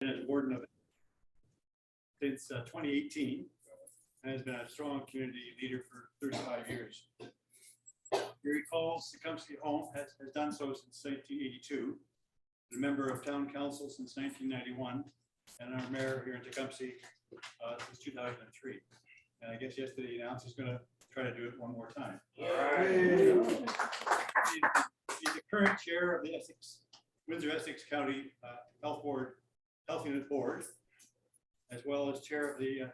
As Warden of since 2018 and has been a strong community leader for 35 years. He recalls Tecumseh home has done so since 1982, a member of town council since 1991, and our mayor here in Tecumseh since 2003. And I guess yesterday he announced he's going to try to do it one more time. He's the current chair of the Windsor-Essex County Health Unit Board, as well as chair of the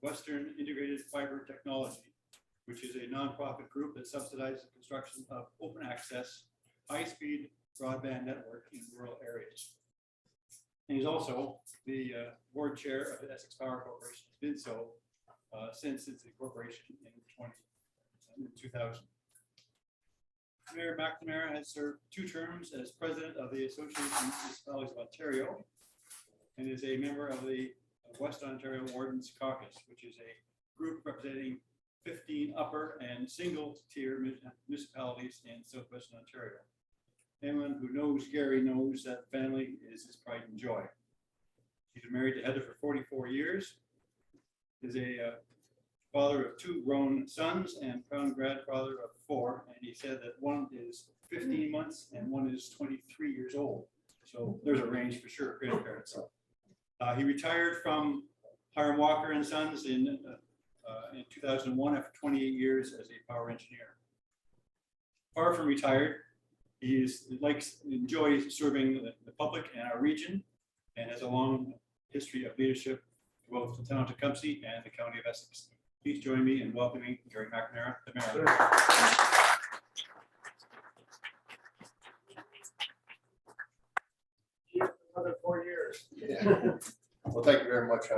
Western Integrated Fiber Technology, which is a nonprofit group that subsidizes the construction of open access, high-speed broadband network in rural areas. And he's also the board chair of the Essex Power Corporation. It's been so since its incorporation in 2000. Mayor McNamara has served 2 terms as president of the Association of Municipalities of Ontario and is a member of the West Ontario Wardens Caucus, which is a group representing 15 upper and single tier municipalities in southwestern Ontario. Anyone who knows Gary knows that family is his pride and joy. He's been married to Heather for 44 years, is a father of 2 grown sons and proud grandfather of 4. And he said that one is 15 months and one is 23 years old. So there's a range for sure, grandparents. He retired from Hiram Walker and Sons in 2001 after 28 years as a power engineer. Far from retired, he enjoys serving the public and our region and has a long history of leadership both the town of Tecumseh and the county of Essex. Please join me in welcoming Gary McNamara, the mayor. Another 4 years. Yeah. Well, thank you very much,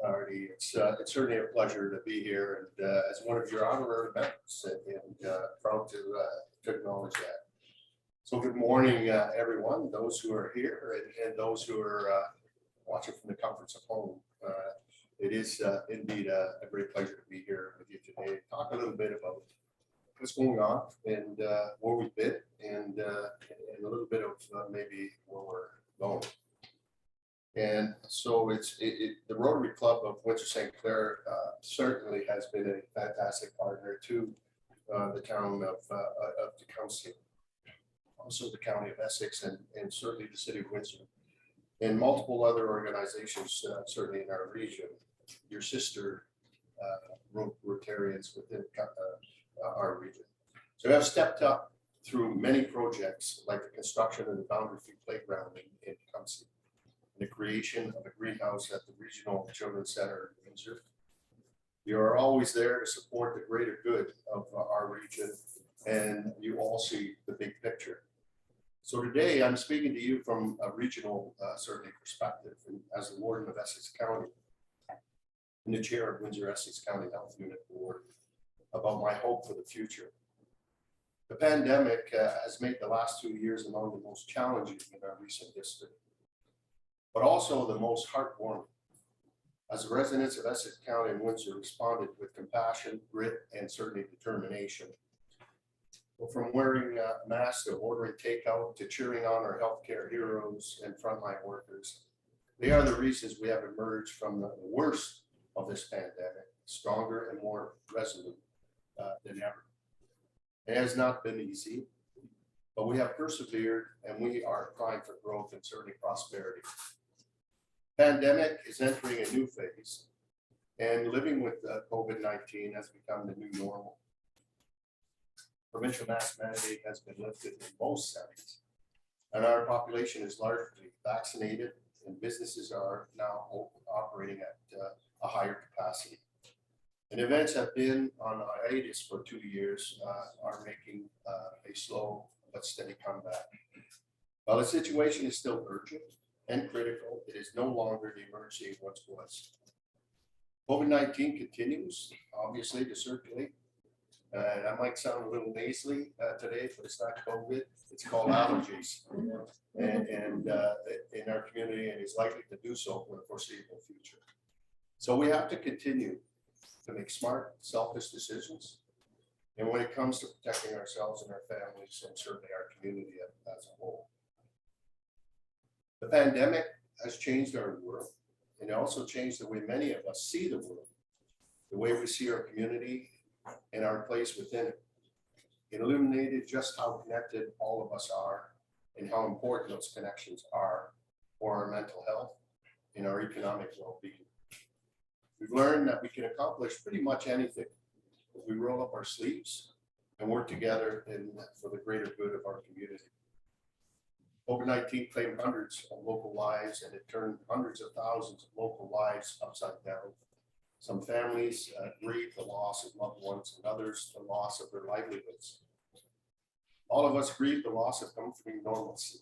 Artie. It's certainly a pleasure to be here and as one of your honorary members, and proud to acknowledge that. So good morning, everyone, those who are here and those who are watching from the comforts of home. It is indeed a great pleasure to be here with you today. Talk a little bit about what's going on and where we've been and a little bit of maybe where we're going. And so the Rotary Club of Windsor-St. Clair certainly has been a fantastic partner to the town of Tecumseh, also the county of Essex, and certainly the city of Windsor, and multiple other organizations certainly in our region. Your sister Rotarians within our region. So we have stepped up through many projects like the construction of the Boundary Free Playground in Tecumseh, the creation of a greenhouse at the Regional Children's Center in Windsor. You are always there to support the greater good of our region, and you all see the big picture. So today I'm speaking to you from a regional certainly perspective, and as the Warden of Essex County and the chair of Windsor-Essex County Health Unit Board, about my hope for the future. The pandemic has made the last 2 years among the most challenging in our recent history, but also the most heartwarming, as the residents of Essex County and Windsor responded with compassion, grit, and certainly determination. Well, from wearing masks to ordering takeout to cheering on our healthcare heroes and frontline workers, they are the reasons we have emerged from the worst of this pandemic, stronger and more resolute than ever. It has not been easy, but we have persevered and we are primed for growth and certainly prosperity. Pandemic is entering a new phase, and living with COVID-19 has become the new normal. Provincial mask mandate has been lifted in most settings, and our population is largely vaccinated, and businesses are now operating at a higher capacity. And events have been on hiatus for 2 years, are making a slow but steady comeback. While the situation is still urgent and critical, it is no longer the emergency it once was. COVID-19 continues, obviously, to circulate. And I might sound a little nasally today, but it's not COVID, it's called allergies. And in our community, and is likely to do so for the foreseeable future. So we have to continue to make smart, selfish decisions. And when it comes to protecting ourselves and our families and certainly our community as a whole. The pandemic has changed our world, and it also changed the way many of us see the world, the way we see our community and our place within it. It illuminated just how connected all of us are and how important those connections are for our mental health and our economic well-being. We've learned that we can accomplish pretty much anything if we roll up our sleeves and work together for the greater good of our community. COVID-19 claimed hundreds of local lives, and it turned hundreds of thousands of local lives upside down. Some families grieved the loss of loved ones, and others the loss of their livelihoods. All of us grieved the loss of comforting normalcy.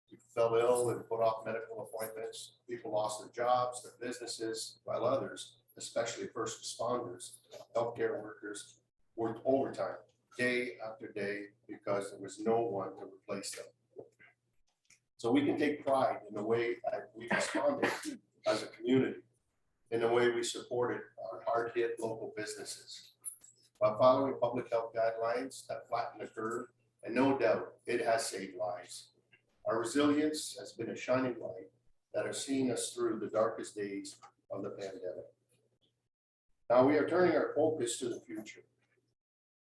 People fell ill and put off medical appointments. People lost their jobs, their businesses, while others, especially first responders, healthcare workers, worked overtime day after day because there was no one to replace them. So we can take pride in the way that we responded as a community, in the way we supported our hard-hit local businesses, while following public health guidelines that flatten the curve, and no doubt it has saved lives. Our resilience has been a shining light that has seen us through the darkest days of the pandemic. Now we are turning our focus to the future,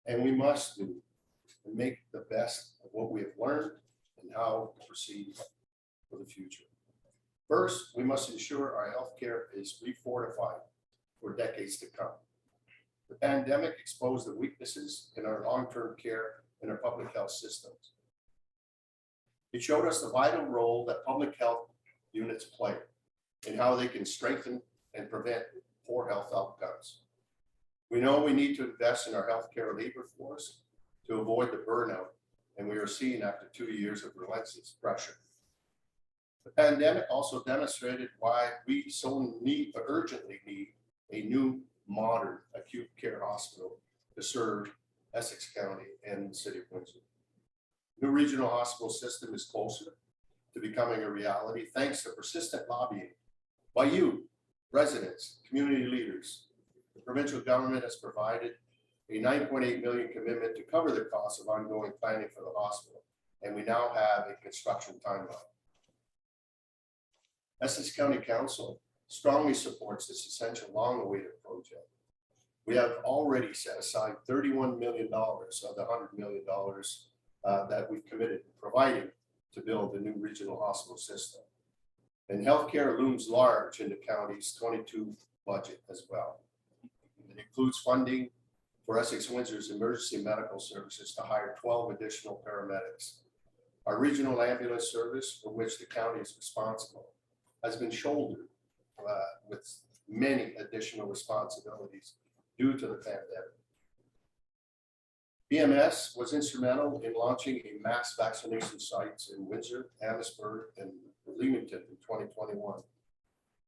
and we must do and make the best of what we have learned and how to proceed for the future. First, we must ensure our healthcare is refortified for decades to come. The pandemic exposed the weaknesses in our long-term care and our public health systems. It showed us the vital role that public health units play and how they can strengthen and prevent poor health outcomes. We know we need to invest in our healthcare labor force to avoid the burnout, and we are seeing after 2 years of relentless pressure. The pandemic also demonstrated why we so urgently need a new modern acute care hospital to serve Essex County and the city of Windsor. The new regional hospital system is closer to becoming a reality thanks to persistent lobbying by you, residents, community leaders. The provincial government has provided a $9.8 million commitment to cover the cost of ongoing planning for the hospital, and we now have a construction timeline. Essex County Council strongly supports this essential long-awaited project. We have already set aside $31 million of the $100 million that we've committed to providing to build the new regional hospital system. And healthcare looms large in the county's 22 budget as well. It includes funding for Essex Windsor's emergency medical services to hire 12 additional paramedics. Our regional ambulance service, for which the county is responsible, has been shouldered with many additional responsibilities due to the pandemic. BMS was instrumental in launching a mass vaccination sites in Windsor, Amherstburg, and Leamington in 2021.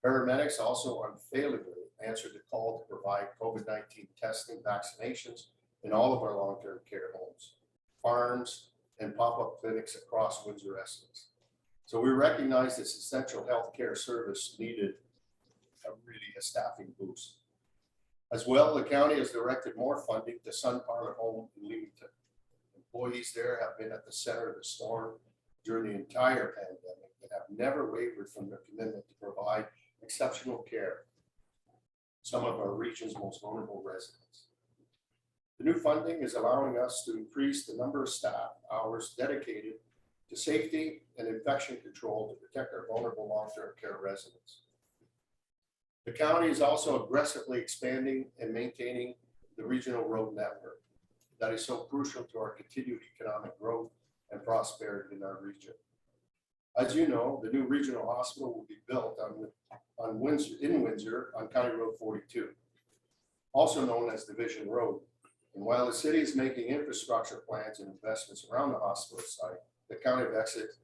Paramedics also unfailingly answered the call to provide COVID-19 testing, vaccinations in all of our long-term care homes, farms, and pop-up clinics across Windsor, Essex. So we recognize this essential healthcare service needed a staffing boost. As well, the county has directed more funding to Sun Parlor Home in Leamington. Employees there have been at the center of the storm during the entire pandemic and have never wavered from their commitment to provide exceptional care to some of our region's most vulnerable residents. The new funding is allowing us to increase the number of staff hours dedicated to safety and infection control to protect our vulnerable long-term care residents. The county is also aggressively expanding and maintaining the regional road network that is so crucial to our continued economic growth and prosperity in our region. As you know, the new regional hospital will be built in Windsor on County Road 42, also known as Division Road. And while the city is making infrastructure plans and investments around the hospital site, the County of Essex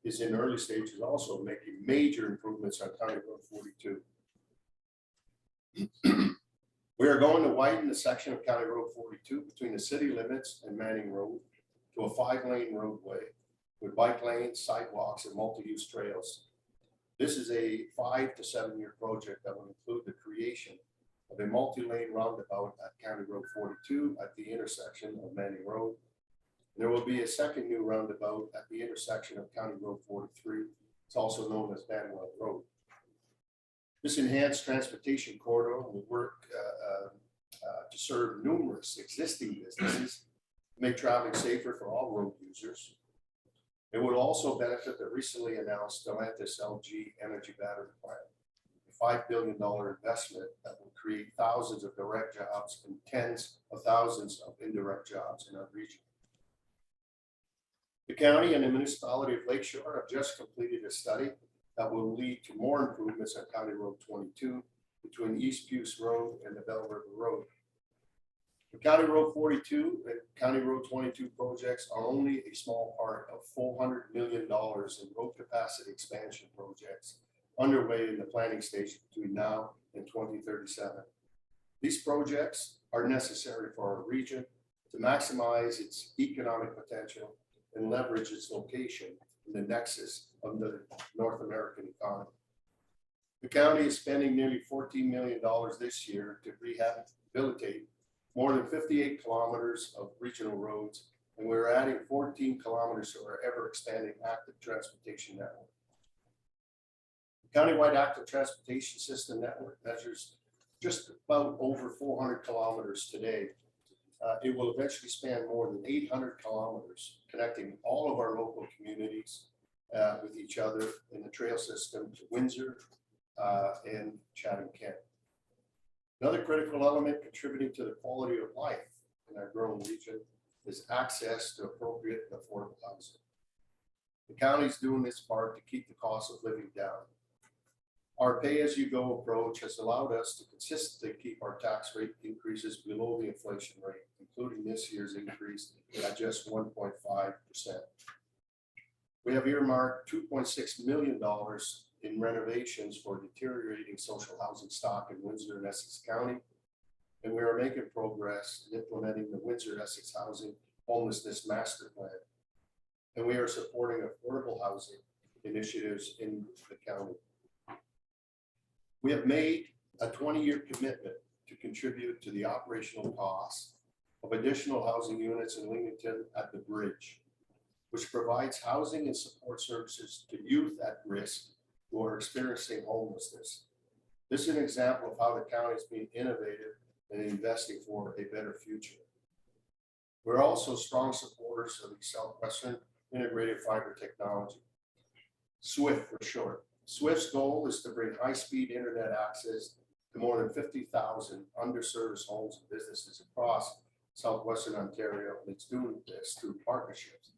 is in early stages also making major improvements on County Road 42. We are going to widen the section of County Road 42 between the city limits and Manning Road to a 5-lane roadway with bike lanes, sidewalks, and multi-use trails. This is a 5 to 7 year project that will include the creation of a multi-lane roundabout at County Road 42 at the intersection of Manning Road. There will be a second new roundabout at the intersection of County Road 43 It's also known as Banwell Road. This enhanced transportation corridor will work to serve numerous existing businesses, make traveling safer for all road users. It would also benefit the recently announced Stellantis LG energy battery plant, a $5 billion investment that will create thousands of direct jobs and tens of thousands of indirect jobs in our region. The county and the municipality of Lakeshore have just completed a study that will lead to more improvements on County Road 22 between East Puce Road and the Bell River Road. The County Road 42 and County Road 22 projects are only a small part of $400 million in road capacity expansion projects underway in the planning stage between now and 2037. These projects are necessary for our region to maximize its economic potential and leverage its location in the nexus of the North American economy. The county is spending nearly $14 million this year to rehabilitate more than 58 kilometers of regional roads, and we're adding 14 kilometers to our ever-expanding active transportation network. The countywide active transportation system network measures just about over 400 kilometers today. It will eventually span more than 800 kilometers, connecting all of our local communities with each other in the trail system to Windsor and Chatham-Kent. Another critical element contributing to the quality of life in our growing region is access to appropriate and affordable housing. The county is doing its part to keep the cost of living down. Our pay-as-you-go approach has allowed us to consistently keep our tax rate increases below the inflation rate, including this year's increase at just 1.5%. We have earmarked $2.6 million in renovations for deteriorating social housing stock in Windsor and Essex County, and we are making progress in implementing the Windsor-Essex Housing Homelessness Master Plan, and we are supporting affordable housing initiatives in the county. We have made a 20-year commitment to contribute to the operational costs of additional housing units in Leamington at the Bridge, which provides housing and support services to youth at risk who are experiencing homelessness. This is an example of how the county is being innovative and investing for a better future. We're also strong supporters of the Southwestern Integrated Fiber Technology, SWIFT for short. SWIFT's goal is to bring high-speed internet access to more than 50,000 underserved homes and businesses across Southwestern Ontario, and it's doing this through partnerships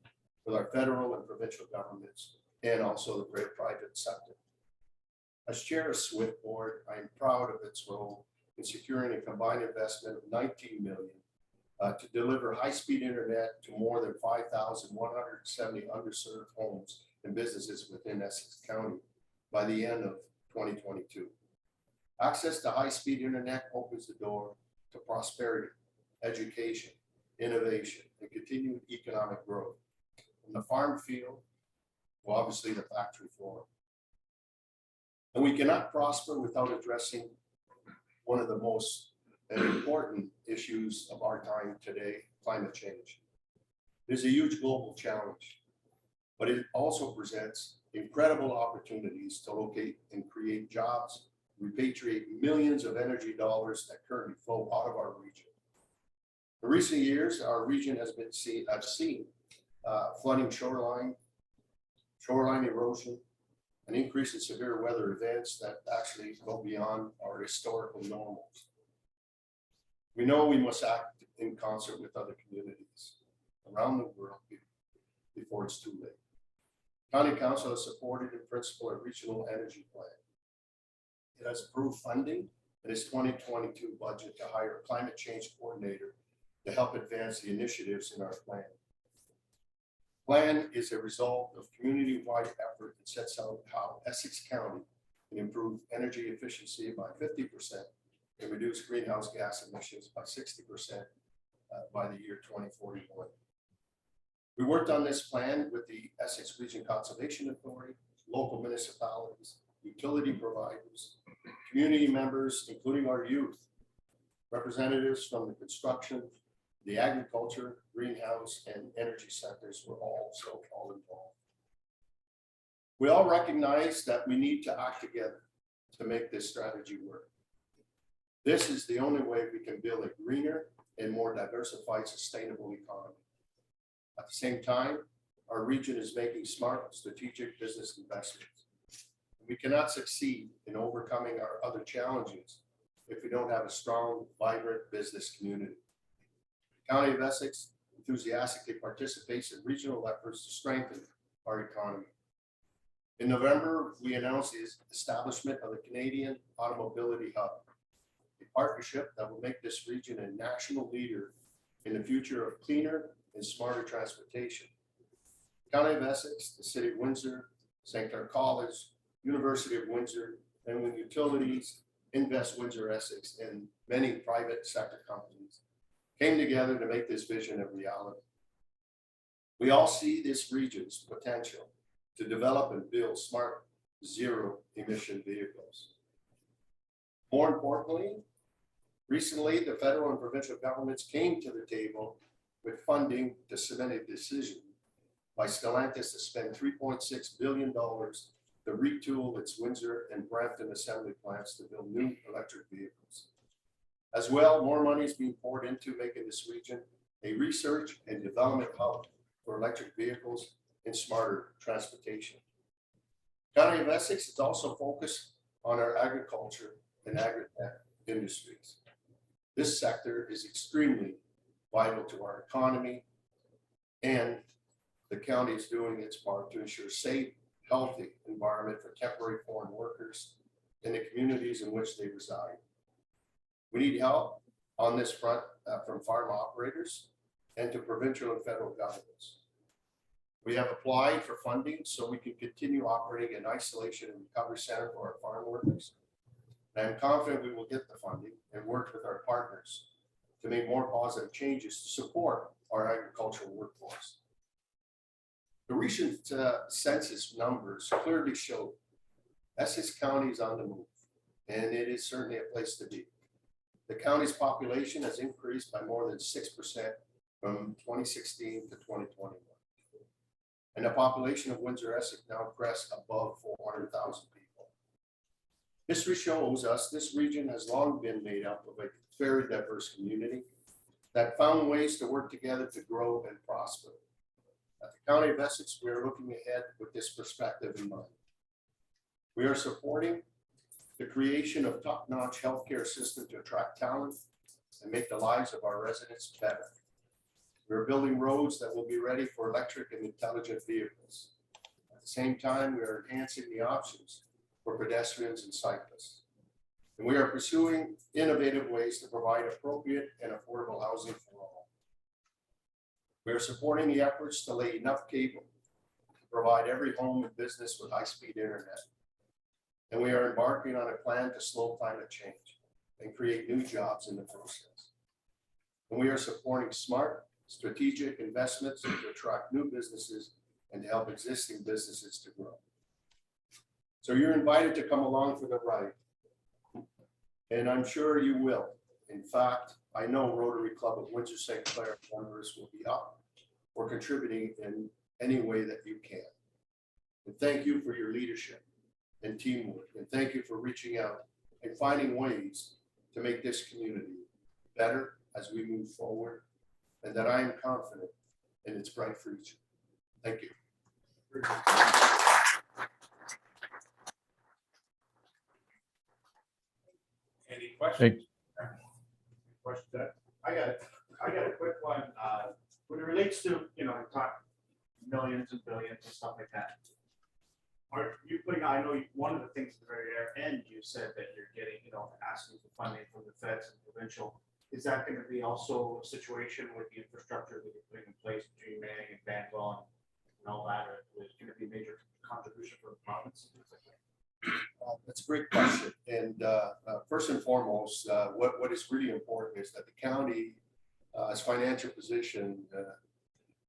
with our federal and provincial governments and also the great private sector. As chair of SWIFT board, I am proud of its role in securing a combined investment of $19 million to deliver high-speed internet to more than 5,170 underserved homes and businesses within Essex County by the end of 2022. Access to high-speed internet opens the door to prosperity, education, innovation, and continued economic growth from the farm field to obviously the factory floor. And we cannot prosper without addressing one of the most important issues of our time today, climate change. It is a huge global challenge, but it also presents incredible opportunities to locate and create jobs, repatriate millions of energy dollars that currently flow out of our region. In recent years, our region has been seen flooding, shoreline erosion, an increase in severe weather events that actually go beyond our historical normals. We know we must act in concert with other communities around the world before it's too late. County Council has supported in principle a regional energy plan. It has approved funding in its 2022 budget to hire a climate change coordinator to help advance the initiatives in our plan. Plan is a result of community-wide effort that sets out how Essex County can improve energy efficiency by 50% and reduce greenhouse gas emissions by 60% by the year 2041. We worked on this plan with the Essex Region Conservation Authority, local municipalities, utility providers, community members, including our youth, representatives from the construction, the agriculture, greenhouse, and energy sectors were also all involved. We all recognize that we need to act together to make this strategy work. This is the only way we can build a greener and more diversified, sustainable economy. At the same time, our region is making smart, strategic business investments. We cannot succeed in overcoming our other challenges if we don't have a strong, vibrant business community. The County of Essex enthusiastically participates in regional efforts to strengthen our economy. In November, we announced the establishment of the Canadian Automobility Hub, a partnership that will make this region a national leader in the future of cleaner and smarter transportation. The County of Essex, the City of Windsor, St. Clair College, University of Windsor, and with utilities, Invest Windsor-Essex, and many private sector companies came together to make this vision a reality. We all see this region's potential to develop and build smart zero-emission vehicles. More importantly, recently the federal and provincial governments came to the table with funding to submit a decision by Stellantis to spend $3.6 billion to retool its Windsor and Brampton assembly plants to build new electric vehicles. As well, more money is being poured into making this region a research and development hub for electric vehicles and smarter transportation. County of Essex is also focused on our agriculture and agri-tech industries. This sector is extremely vital to our economy, and the county is doing its part to ensure safe, healthy environment for temporary foreign workers in the communities in which they reside. We need help on this front from farm operators and to provincial and federal governments. We have applied for funding so we can continue operating an isolation and recovery center for our farm workers. And I'm confident we will get the funding and work with our partners to make more positive changes to support our agricultural workforce. The recent census numbers clearly show Essex County is on the move, and it is certainly a place to be. The county's population has increased by more than 6% from 2016 to 2021. And the population of Windsor-Essex now crests above 400,000 people. History shows us this region has long been made up of a very diverse community that found ways to work together to grow and prosper. At the County of Essex, we are looking ahead with this perspective in mind. We are supporting the creation of top-notch healthcare system to attract talent and make the lives of our residents better. We're building roads that will be ready for electric and intelligent vehicles. At the same time, we are enhancing the options for pedestrians and cyclists. And we are pursuing innovative ways to provide appropriate and affordable housing for all. We are supporting the efforts to lay enough cable to provide every home and business with high-speed internet. And we are embarking on a plan to slow climate change and create new jobs in the process. And we are supporting smart, strategic investments to attract new businesses and to help existing businesses to grow. So you're invited to come along for the ride, and I'm sure you will. In fact, I know Rotary Club of Windsor-St. Clair members will be up or contributing in any way that you can. And thank you for your leadership and teamwork, and thank you for reaching out and finding ways to make this community better as we move forward, and that I am confident in its bright future. Thank you. Any questions? Question. I got a quick one. When it relates to, you talk millions and billions and stuff like that. Are you putting, I know one of the things at the very end, you said that you're getting, asking for funding from the feds and provincial. Is that going to be also a situation with the infrastructure that you're putting in place between Manning and Banwell and all that? Or is it going to be a major contribution for the province? That's a great question. And first and foremost, what is really important is that the county's financial position,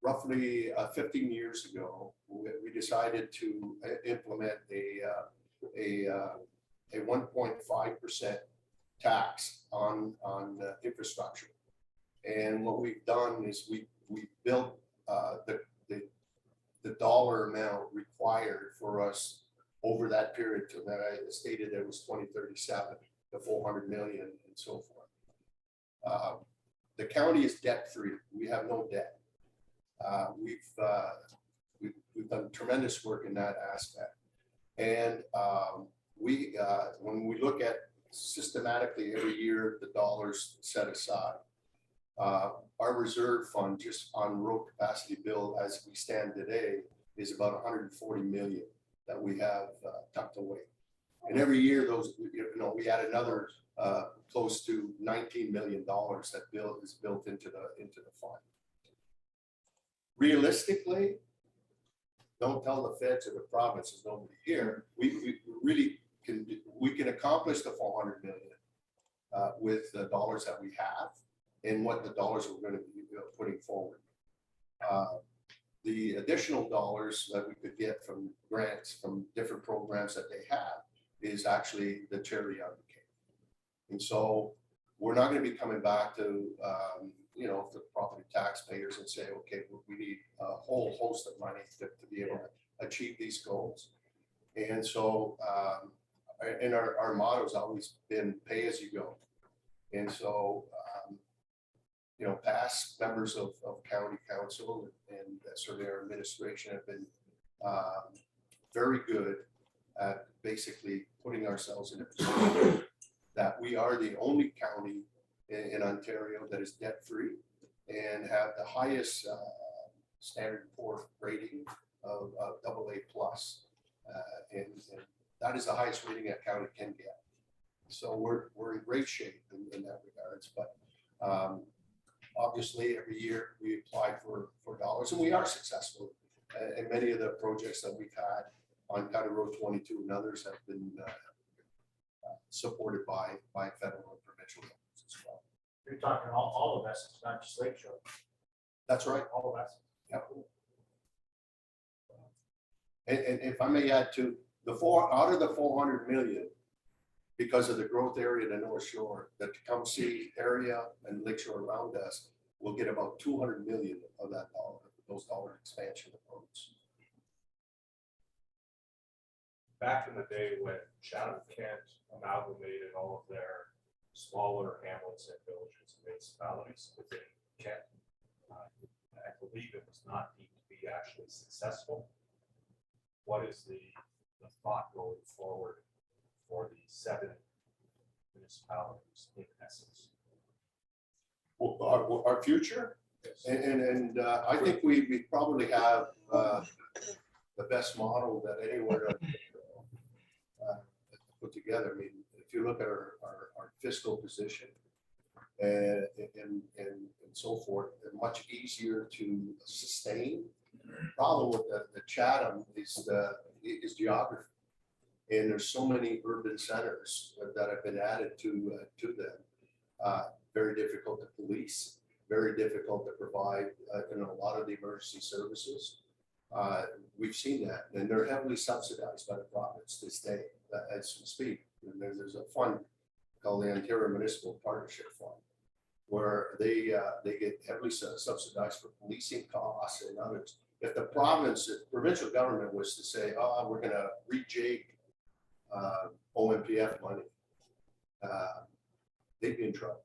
roughly 15 years ago, we decided to implement a 1.5% tax on infrastructure. And what we've done is we built the dollar amount required for us over that period to that I stated it was 2037, the 400 million and so forth. The county is debt free. We have no debt. We've done tremendous work in that aspect. And when we look at systematically every year, the dollars set aside, our reserve fund just on road capacity bill as we stand today is about 140 million that we have tucked away. And every year those, we add another close to $19 million that is built into the fund. Realistically, don't tell the feds or the provinces, nobody here. We really can accomplish the 400 million with the dollars that we have and what the dollars we're going to be putting forward. The additional dollars that we could get from grants from different programs that they have is actually the cherry on the cake. And so we're not going to be coming back to the property taxpayers and say, okay, we need a whole host of money to be able to achieve these goals. And so our motto has always been pay as you go. And so past members of county council and certainly our administration have been very good at basically putting ourselves in a position that we are the only county in Ontario that is debt free and have the highest Standard & Poor's rating of AA+, and that is the highest rating a county can get. So we're in great shape in that regards. But obviously, every year we apply for dollars, and we are successful. And many of the projects that we've had on County Road 22 and others have been supported by federal and provincial governments as well. You're talking all of us, it's not just Lakeshore. That's right. All of us. Yep. And if I may add to out of the 400 million, because of the growth area in the North Shore, the Tecumseh area and Lakeshore around us will get about 200 million of those dollar expansion of roads. Back in the day when Chatham-Kent amalgamated all of their smaller hamlets and villages and municipalities within Kent, I believe it was not deemed to be actually successful. What is the thought going forward for the 7 municipalities in Essex? Our future, Yes. and I think we probably have the best model that anywhere put together. I mean, if you look at our fiscal position and so forth, they're much easier to sustain. Problem with the Chatham is geography. And there's so many urban centers that have been added to them. Very difficult to police, very difficult to provide a lot of the emergency services. We've seen that, and they're heavily subsidized by the province this day as we speak. And there's a fund called the Ontario Municipal Partnership Fund, where they get heavily subsidized for policing costs and others. If the provincial government was to say, oh, we're going to rejig OMPF money, they'd be in trouble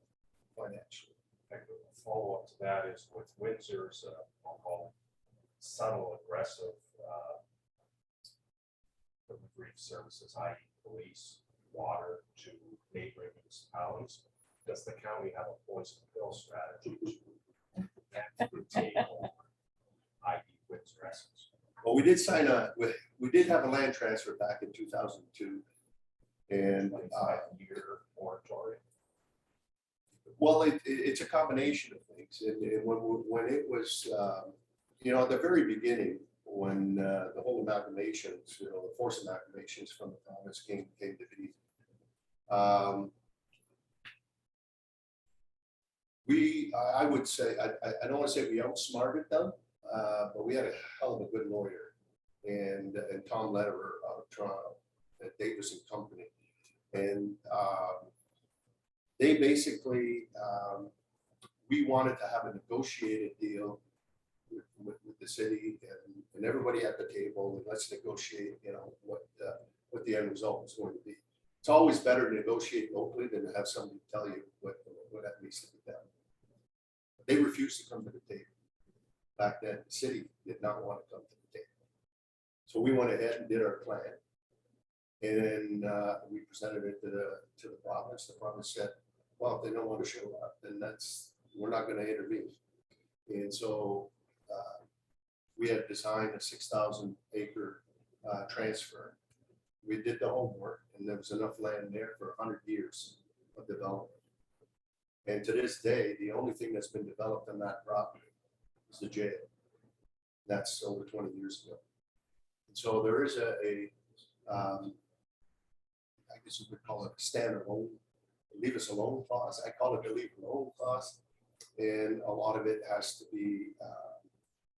financially. A follow-up to that is with Windsor's, I'll call it subtle, aggressive brief services, i.e. police, water to neighboring municipalities. Does the county have a poison pill strategy to take over, i.e. Windsor-Essex? Well, we did have a land transfer back in 2002, and 25-year moratorium. well, it's a combination of things. And when it was, at the very beginning, when the whole amalgamations, the forced amalgamations from the province came to be, I would say, I don't want to say we outsmarted them, but we had a hell of a good lawyer, and Tom Lederer out of Toronto at Davis and Company, and they basically we wanted to have a negotiated deal with the city and everybody at the table, and let's negotiate, what the end result is going to be. It's always better to negotiate locally than to have somebody tell you what that needs to be done. They refused to come to the table. Back then, the city did not want to come to the table. So we went ahead and did our plan. And we presented it to the province. The province said, well, if they don't want to show up, then we're not going to intervene. And so we had designed a 6,000 acre transfer. We did the homework, and there was enough land there for 100 years of development. And to this day, the only thing that's been developed on that property is the jail. That's over 20 years ago. And so there is I guess you would call it a standalone, leave us alone clause. I call it the leave alone clause. And a lot of it has to be,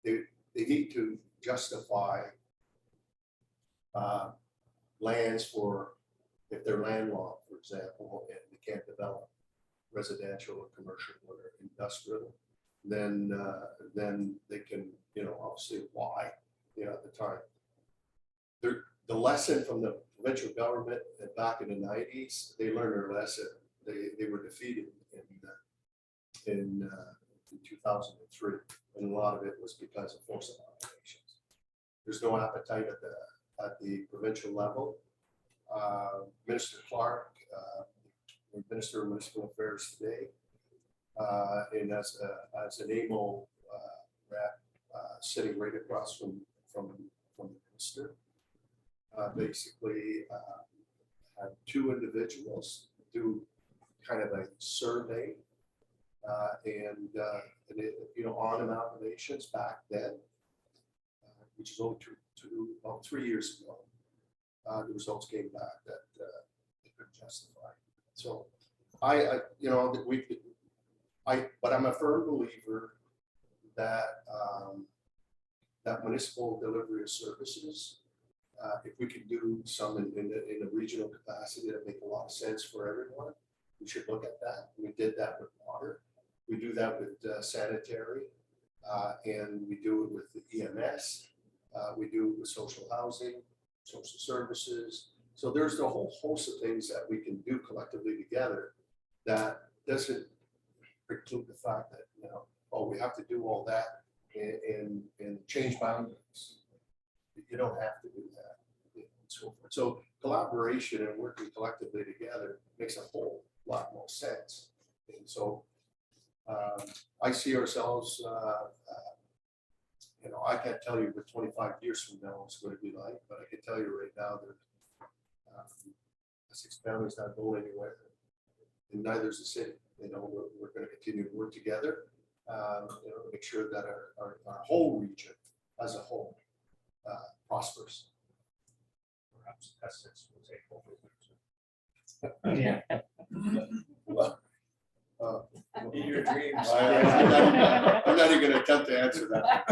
they need to justify lands for, if they're landlocked, for example, and they can't develop residential or commercial or industrial, then they can, obviously apply, at the time. The lesson from the provincial government back in the 90s, they learned their lesson. They were defeated in 2003, and a lot of it was because of force violations. There's no appetite at the provincial level. Minister Clark, Minister of Municipal Affairs today, and as an AMO rep, sitting right across from the minister. Basically had two individuals do kind of a survey on amalgamations back then, which is only about 3 years ago. The results came back that they couldn't justify. So but I'm a firm believer that that municipal delivery of services, if we can do some in a regional capacity that make a lot of sense for everyone, we should look at that. We did that with water. We do that with sanitary, and we do it with the EMS. We do it with social housing, social services. So there's a whole host of things that we can do collectively together that doesn't preclude the fact that, we have to do all that and change boundaries. You don't have to do that. And so forth. So collaboration and working collectively together makes a whole lot more sense. And so I see ourselves, I can't tell you what 25 years from now it's going to be like, but I can tell you right now that Essex County is not going anywhere, and neither is the city. We're going to continue to work together, make sure that our whole region as a whole prospers. Perhaps Essex will take over. Yeah. Well, In your dreams. I'm not even going to attempt to answer that.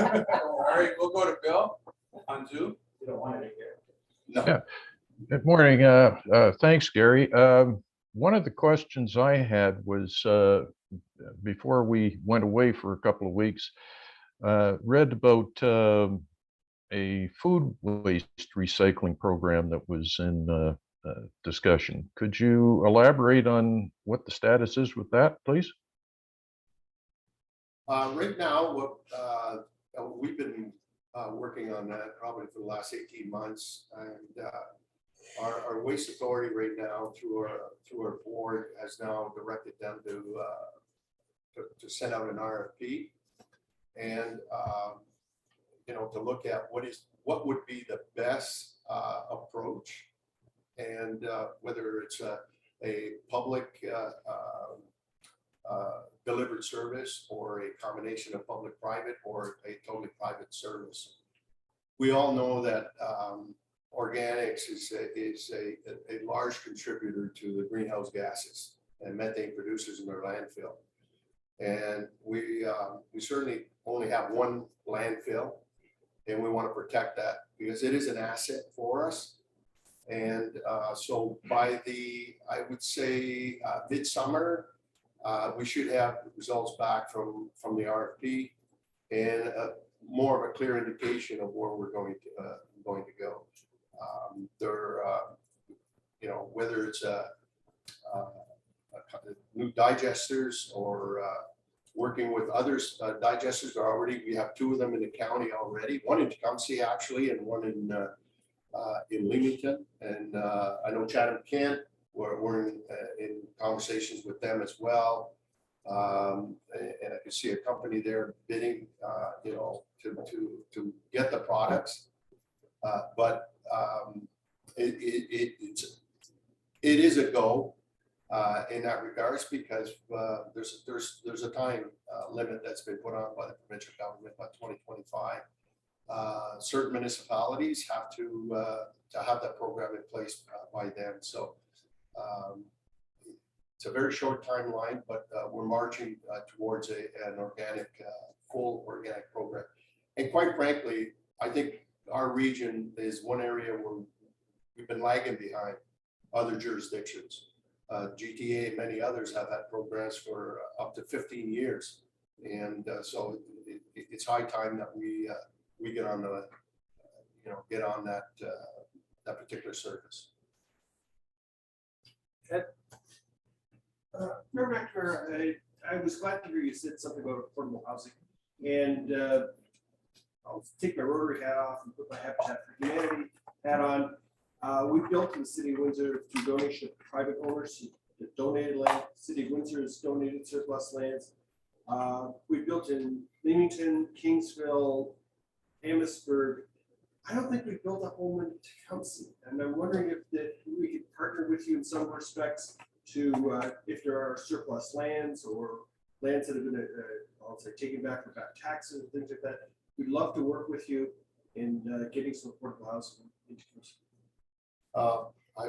All right, we'll go to Bill on Zoom. You don't want it here. No. Yeah. Good morning. Thanks, Gary. One of the questions I had was before we went away for a couple of weeks, read about a food waste recycling program that was in discussion. Could you elaborate on what the status is with that, please? Right now, we've been working on that probably for the last 18 months, and our waste authority right now through our board has now directed them to send out an RFP and to look at what would be the best approach, and whether it's a public delivered service or a combination of public-private or a totally private service. We all know that organics is a large contributor to the greenhouse gases and methane producers in our landfill. And we certainly only have one landfill, and we want to protect that because it is an asset for us. And so by I would say midsummer, we should have results back from the RFP and more of a clear indication of where we're going to go. You know, whether it's new digesters or working with others, digesters are already, we have 2 of them in the county already, one in Tecumseh actually, and one in Leamington. And I know Chatham-Kent, we're in conversations with them as well. And I can see a company there bidding, you know, to get the products. But it is a go in that regards, because there's a time limit that's been put on by the provincial government by 2025. Certain municipalities have to have that program in place by then. So it's a very short timeline, but we're marching towards an organic, full organic program. And quite frankly, I think our region is one area where we've been lagging behind other jurisdictions. GTA and many others have had programs for up to 15 years. And so it's high time that we get on the, you know, get on that particular service. MacNamara, I was glad to hear you said something about affordable housing, and I'll take my Rotary hat off and put my Habitat for Humanity hat on. We built in the city of Windsor through donation of private owners that donated land. City of Windsor has donated surplus lands. We built in Leamington, Kingsville, Amherstburg. I don't think we built a home in Tecumseh, and I'm wondering if we could partner with you in some respects to, if there are surplus lands or lands that have been, I'll say, taken back for back taxes and things like that. We'd love to work with you in getting some affordable housing in Tecumseh.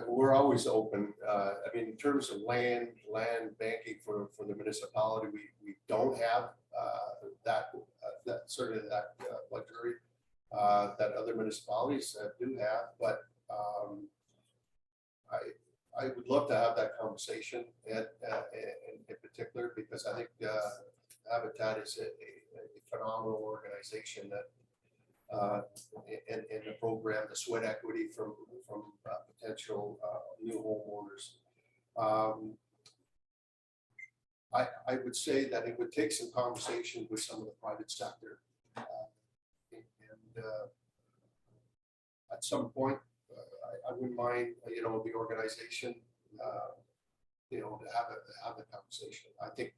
We're always open. I mean, in terms of land banking for the municipality, we don't have that certainly that luxury that other municipalities do have. But I would love to have that conversation in particular, because I think Habitat is a phenomenal organization that in the program, the sweat equity from potential new homeowners. I would say that it would take some conversation with some of the private sector, and at some point, I wouldn't mind, you know, the organization, you know, to have the conversation. I think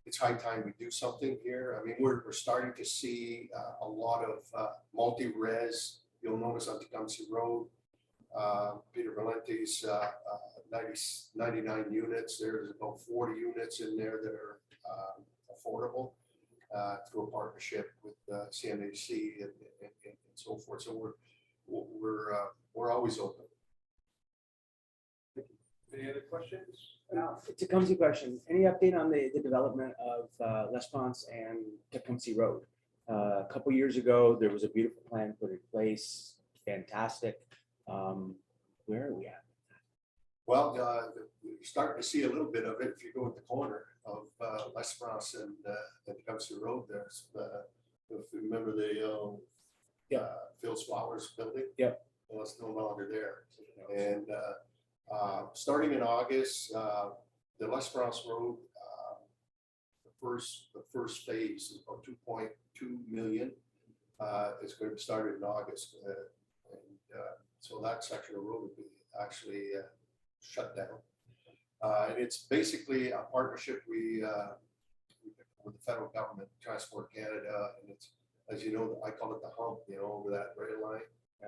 it's high time we do something here. I mean, we're starting to see a lot of multi-res. You'll notice on Tecumseh Road, Peter Valenti's 99 units. There's about 40 units in there that are affordable through a partnership with CMHC and so forth. So we're always open. Any other questions? Tecumseh question. Any update on the development of L'Esperance and Tecumseh Road? A couple years ago, there was a beautiful plan put in place. Fantastic. Where are we at? Well, you're starting to see a little bit of it if you go at the corner of L'Esperance and Tecumseh Road. There's if you remember the Phil's Flowers building. Yep. Well, it's no longer there. And starting in August, the L'Esperance Road, the first phase is about 2.2 million. It's going to be started in August, and so that section of road will be actually shut down. And it's basically a partnership with the federal government, Transport Canada, and it's, as you know, I call it the hump, you know, over that rail line.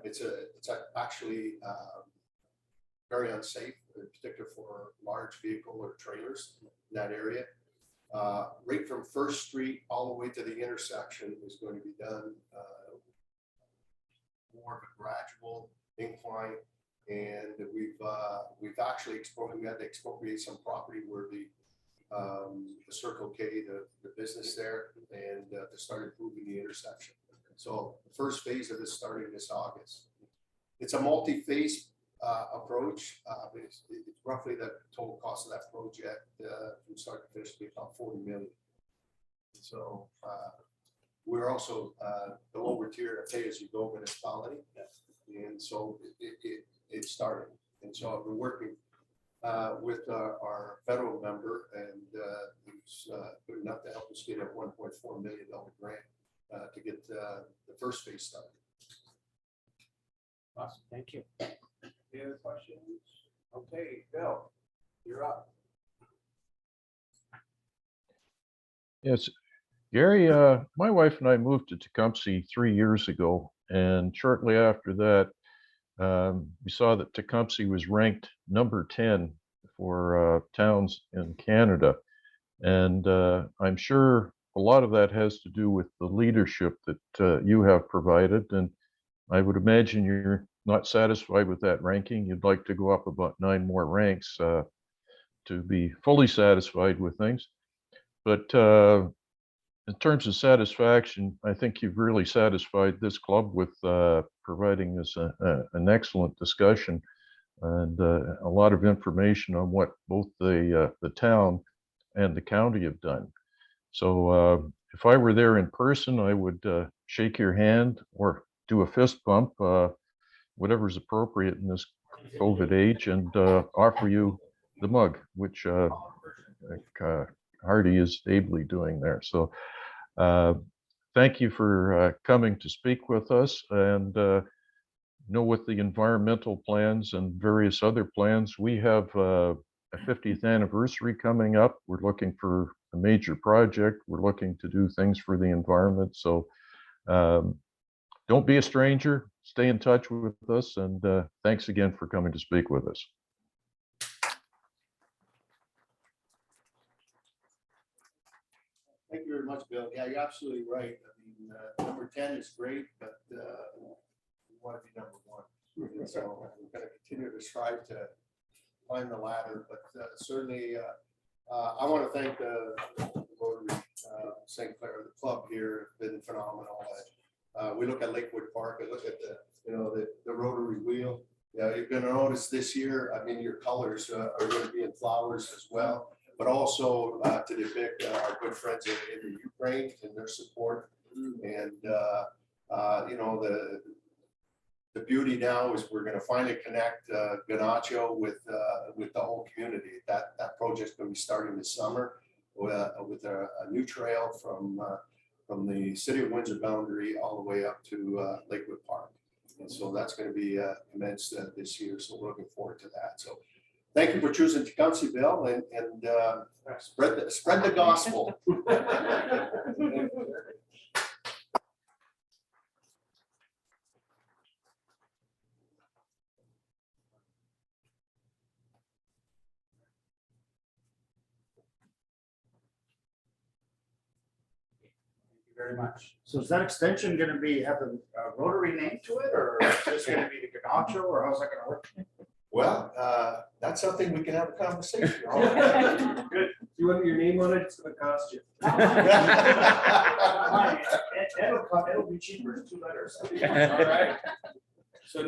It's actually very unsafe, in particular for large vehicle or trailers in that area. Right from First Street all the way to the intersection is going to be done more of a gradual incline, and we've actually we had to expropriate some property where the Circle K, the business there, and to start improving the intersection. So the first phase of this starting this August. It's a multi-phase approach. It's roughly the total cost of that project from start to finish to be about 40 million. So we're also the lower tier of pay-as-you-go municipality. And so it started. And so I've been working with our federal member, and who's good enough to help us get a $1.4 million grant to get the first phase started. Awesome, thank you. Any other questions? Okay, Bill, you're up. Yes, Gary, my wife and I moved to Tecumseh 3 years ago, and shortly after that, we saw that Tecumseh was ranked number 10 for towns in Canada. And I'm sure a lot of that has to do with the leadership that you have provided. And I would imagine you're not satisfied with that ranking. You'd like to go up about 9 more ranks to be fully satisfied with things. But in terms of satisfaction, I think you've really satisfied this club with providing us an excellent discussion and a lot of information on what both the town and the county have done. So if I were there in person, I would shake your hand or do a fist bump, whatever's appropriate in this COVID age, and offer you the mug, which Hardy is ably doing there. So thank you for coming to speak with us. And with the environmental plans and various other plans, we have a 50th anniversary coming up. We're looking for a major project. We're looking to do things for the environment. So don't be a stranger. Stay in touch with us. And thanks again for coming to speak with us. Thank you very much, Bill. Yeah, you're absolutely right. I mean, number 10 is great, but we want to be number 1. And so we're going to continue to strive to climb the ladder. But certainly, I want to thank the Rotary St. Clair, the club here, has been phenomenal. We look at Lakewood Park. I look at the Rotary wheel. Yeah, you're going to notice this year. I mean, your colors are going to be in flowers as well. But also to depict our good friends in the Ukraine and their support. And, the beauty now is we're going to finally connect Ganacho with the whole community. That project's going to be starting this summer with a new trail from the city of Windsor boundary all the way up to Lakewood Park. And so that's going to be commenced this year. So we're looking forward to that. So thank you for choosing Tecumseh, Bill, and spread the gospel. Very much. So is that extension going to have a Rotary name to it, or is this going to be the Ganacho, or how's that going to work? Well, that's something we can have a conversation on. Good. If you want your name on it, it's gonna cost you. It'll be cheaper, 2 letters. All right.